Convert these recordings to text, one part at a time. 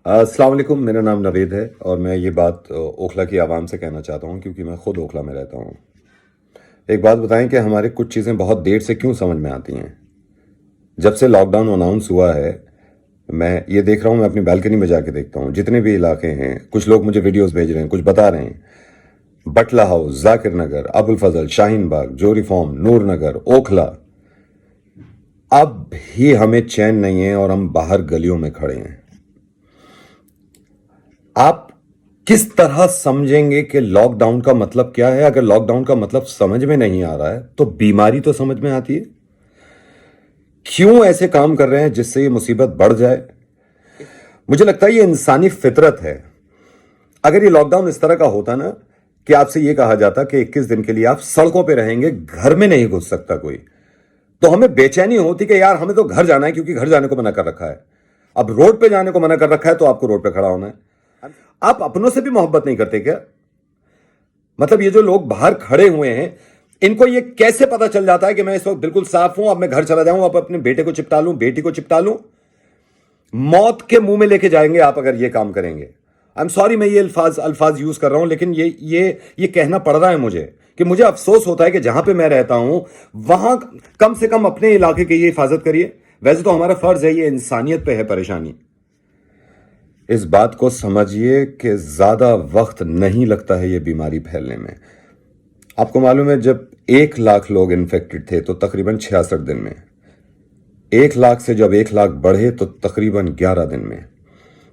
السلام علیکم، میرا نام نوید ہے اور میں یہ بات اوکھلا کی عوام سے کہنا چاہتا ہوں کیونکہ میں خود اوکھلا میں رہتا ہوں۔ ایک بات بتائیں کہ ہمارے کچھ چیزیں بہت دیر سے کیوں سمجھ میں آتی ہیں؟ جب سے لاک ڈاؤن اناؤنس ہوا ہے میں یہ دیکھ رہا ہوں، میں اپنی بالکنی میں جا کے دیکھتا ہوں جتنے بھی علاقے ہیں، کچھ لوگ مجھے ویڈیوز بھیج رہے ہیں، کچھ بتا رہے ہیں، بٹلہ ہاؤس، ذاکر نگر، ابو الفضل، شاہین باغ، جوہری فارم، نور نگر، اوکھلا، اب بھی ہمیں چین نہیں ہے اور ہم باہر گلیوں میں کھڑے ہیں۔ آپ کس طرح سمجھیں گے کہ لاک ڈاؤن کا مطلب کیا ہے؟ اگر لاک ڈاؤن کا مطلب سمجھ میں نہیں آ رہا ہے تو بیماری تو سمجھ میں آتی ہے۔ کیوں ایسے کام کر رہے ہیں جس سے یہ مصیبت بڑھ جائے؟ مجھے لگتا ہے یہ انسانی فطرت ہے۔ اگر یہ لاک ڈاؤن اس طرح کا ہوتا نا کہ آپ سے یہ کہا جاتا کہ 21 دن کے لیے آپ سڑکوں پہ رہیں گے، گھر میں نہیں گھس سکتا کوئی، تو ہمیں بے چینی ہوتی کہ یار ہمیں تو گھر جانا ہے کیونکہ گھر جانے کو منع کر رکھا ہے۔ اب روڈ پہ جانے کو منع کر رکھا ہے تو آپ کو روڈ پہ کھڑا ہونا ہے۔ آپ اپنوں سے بھی محبت نہیں کرتے کیا؟ مطلب یہ جو لوگ باہر کھڑے ہوئے ہیں ان کو یہ کیسے پتا چل جاتا ہے کہ میں اس وقت بالکل صاف ہوں، اب میں گھر چلا جاؤں، اب اپنے بیٹے کو چپٹا لوں، بیٹی کو چپٹا لوں؟ موت کے منہ میں لے کے جائیں گے آپ اگر یہ کام کریں گے۔ I'm sorry میں یہ الفاظ یوز کر رہا ہوں، لیکن یہ کہنا پڑ رہا ہے مجھے کہ مجھے افسوس ہوتا ہے کہ جہاں پہ میں رہتا ہوں وہاں کم سے کم اپنے علاقے کی یہ حفاظت کریے۔ ویسے تو ہمارا فرض ہے، یہ انسانیت پہ ہے پریشانی۔ اس بات کو سمجھیے کہ زیادہ وقت نہیں لگتا ہے یہ بیماری پھیلنے میں۔ آپ کو معلوم ہے جب 1 لاکھ لوگ انفیکٹڈ تھے تو تقریباً 66 دن میں، 1 لاکھ سے جب 1 لاکھ بڑھے تو تقریباً 11 دن میں،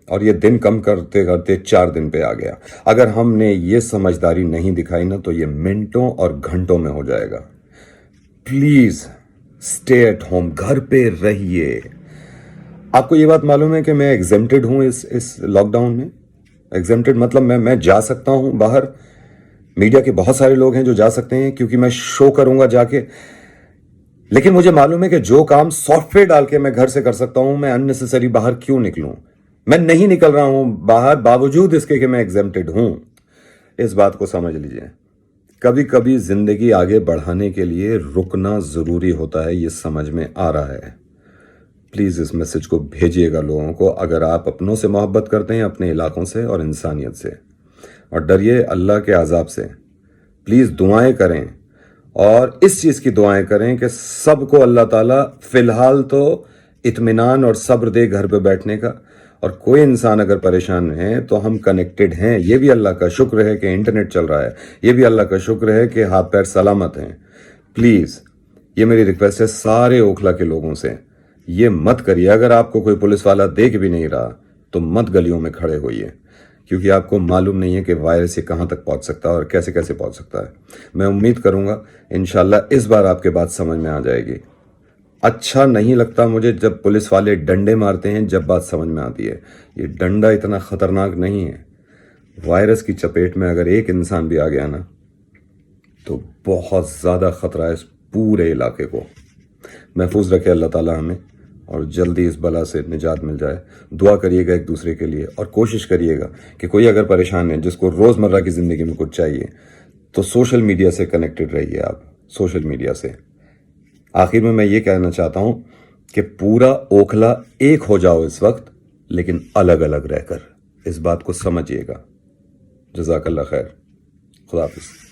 اور یہ دن کم کرتے کرتے 4 دن پہ آ گیا۔ اگر ہم نے یہ سمجھداری نہیں دکھائی نا تو یہ منٹوں اور گھنٹوں میں ہو جائے گا۔ پلیز اسٹے ایٹ ہوم، گھر پہ رہیے۔ آپ کو یہ بات معلوم ہے کہ میں ایگزمپٹڈ ہوں اس لاک ڈاؤن میں؟ ایگزمپٹڈ مطلب میں جا سکتا ہوں باہر، میڈیا کے بہت سارے لوگ ہیں جو جا سکتے ہیں کیونکہ میں شو کروں گا جا کے، لیکن مجھے معلوم ہے کہ جو کام سافٹ ویئر ڈال کے میں گھر سے کر سکتا ہوں میں اننیسیسری باہر کیوں نکلوں؟ میں نہیں نکل رہا ہوں باہر باوجود اس کے کہ میں ایگزمپٹڈ ہوں۔ اس بات کو سمجھ لیجئے، کبھی کبھی زندگی آگے بڑھانے کے لیے رکنا ضروری ہوتا ہے، یہ سمجھ میں آ رہا ہے۔ پلیز اس میسج کو بھیجیے گا لوگوں کو، اگر آپ اپنوں سے محبت کرتے ہیں، اپنے علاقوں سے اور انسانیت سے، اور ڈریے اللہ کے عذاب سے۔ پلیز دعائیں کریں، اور اس چیز کی دعائیں کریں کہ سب کو اللہ تعالیٰ فی الحال تو اطمینان اور صبر دے گھر پہ بیٹھنے کا، اور کوئی انسان اگر پریشان ہے تو ہم کنیکٹڈ ہیں، یہ بھی اللہ کا شکر ہے کہ انٹرنیٹ چل رہا ہے، یہ بھی اللہ کا شکر ہے کہ ہاتھ پیر سلامت ہیں۔ پلیز یہ میری ریکویسٹ ہے سارے اوکھلا کے لوگوں سے، یہ مت کریے۔ اگر آپ کو کوئی پولیس والا دیکھ بھی نہیں رہا تو مت گلیوں میں کھڑے ہوئیے، کیونکہ آپ کو معلوم نہیں ہے کہ وائرس یہ کہاں تک پہنچ سکتا ہے اور کیسے کیسے پہنچ سکتا ہے۔ میں امید کروں گا انشاءاللہ اس بار آپ کے بات سمجھ میں آ جائے گی۔ اچھا نہیں لگتا مجھے جب پولیس والے ڈنڈے مارتے ہیں جب بات سمجھ میں آتی ہے۔ یہ ڈنڈا اتنا خطرناک نہیں ہے، وائرس کی چپیٹ میں اگر ایک انسان بھی آ گیا نا تو بہت زیادہ خطرہ ہے اس پورے علاقے کو۔ محفوظ رکھے اللہ تعالیٰ ہمیں، اور جلدی اس بلا سے نجات مل جائے۔ دعا کریے گا ایک دوسرے کے لیے، اور کوشش کریے گا کہ کوئی اگر پریشان ہے جس کو روزمرہ کی زندگی میں کچھ چاہیے تو سوشل میڈیا سے کنیکٹڈ رہیے، آپ سوشل میڈیا سے۔ آخر میں یہ کہنا چاہتا ہوں کہ پورا اوکھلا ایک ہو جاؤ اس وقت، لیکن الگ الگ رہ کر۔ اس بات کو سمجھیے گا۔ جزاک اللہ خیر، خدا حافظ۔